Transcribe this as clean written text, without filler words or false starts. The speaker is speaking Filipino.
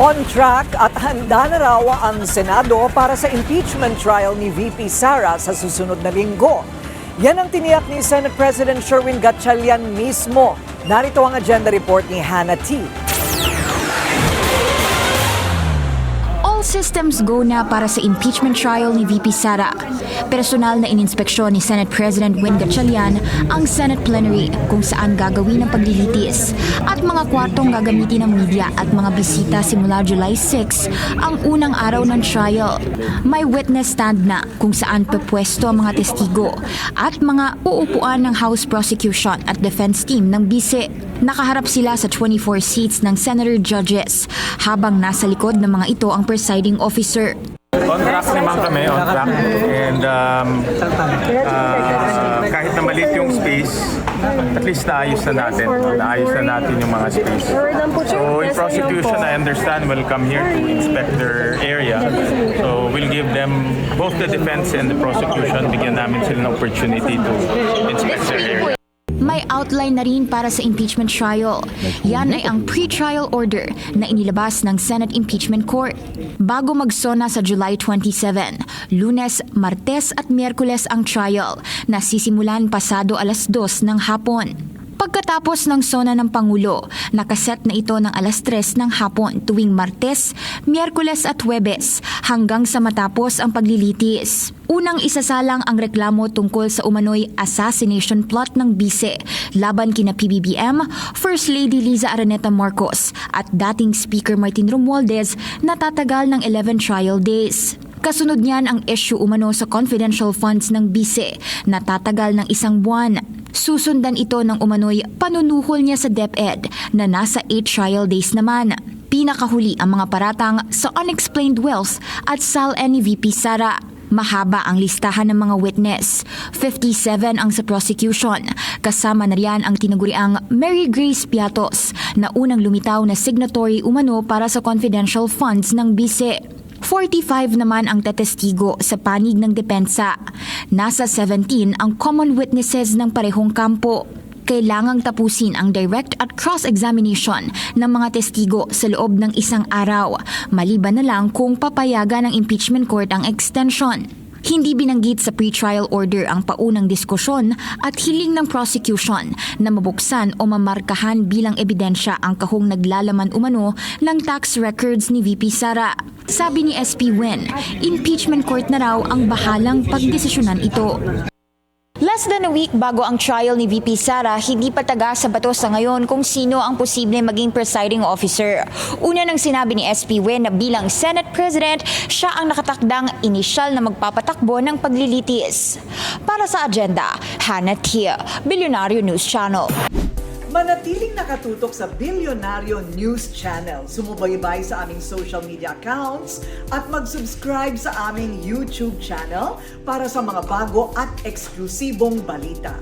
On track at handa na raw ang Senado para sa impeachment trial ni VP Sara sa susunod na linggo. Yan ang tiniyak ni Senate President Sherwin Gatchalian mismo. Narito ang agenda report ni Hannah T. All systems go na para sa impeachment trial ni VP Sara. Personal na ininspeksyon ni Senate President Win Gatchalian ang Senate plenary kung saan gagawin ang paglilitis at mga kwartong gagamitin ng media at mga bisita simula July 6 ang unang araw ng trial. May witness stand na kung saan pepwesto ang mga testigo at mga uupuan ng House Prosecution at Defense Team ng bise. Nakaharap sila sa 24 seats ng senator judges habang nasa likod ng mga ito ang presiding officer. On track naman kami, on track. And kahit na maliit yung space, at least naayos na natin. Naayos na natin yung mga space. So in prosecution, I understand, will come here to inspect their area. So we'll give them, both the defense and the prosecution, bigyan namin sila ng opportunity to inspect their area. May outline na rin para sa impeachment trial. Yan ay ang pre-trial order na inilabas ng Senate Impeachment Court. Bago magsona sa July 27, Lunes, Martes at Miyerkules ang trial na sisimulan pasado 2:00 ng hapon. Pagkatapos ng sona ng Pangulo, nakaset na ito ng 3:00 ng hapon tuwing Martes, Miyerkules at Huwebes hanggang sa matapos ang paglilitis. Unang isasalang ang reklamo tungkol sa umano'y assassination plot ng bise laban kina PBBM, First Lady Liza Araneta Marcos at dating Speaker Martin Romualdez na tatagal ng 11 trial days. Kasunod niyan ang issue umano sa confidential funds ng bise na tatagal ng 1 buwan. Susundan ito ng umano'y panunuhol niya sa DepEd na nasa 8 trial days naman. Pinakahuli ang mga paratang sa unexplained wealth at SAL-N ni VP Sara. Mahaba ang listahan ng mga witness. 57 ang sa prosecution. Kasama na riyan ang tinaguriang Mary Grace Piatos na unang lumitaw na signatory umano para sa confidential funds ng bise. 45 naman ang tetestigo sa panig ng depensa. Nasa 17 ang common witnesses ng parehong kampo. Kailangang tapusin ang direct at cross-examination ng mga testigo sa loob ng 1 araw, maliban na lang kung papayagan ng impeachment court ang extension. Hindi binanggit sa pre-trial order ang paunang diskusyon at hiling ng prosecution na mabuksan o mamarkahan bilang ebidensya ang kahong naglalaman umano ng tax records ni VP Sara. Sabi ni SP Win, impeachment court na raw ang bahalang pagdesisyonan ito. Less than a week bago ang trial ni VP Sara, hindi pa taga sa bato sa ngayon kung sino ang posible maging presiding officer. Una nang sinabi ni SP Win na bilang Senate President, siya ang nakatakdang inisyal na magpapatakbo ng paglilitis. Para sa agenda, Hannah T, Bilyonaryo News Channel. Manatiling nakatutok sa Bilyonaryo News Channel. Sumubaybay sa aming social media accounts at mag-subscribe sa aming YouTube channel para sa mga bago at eksklusibong balita.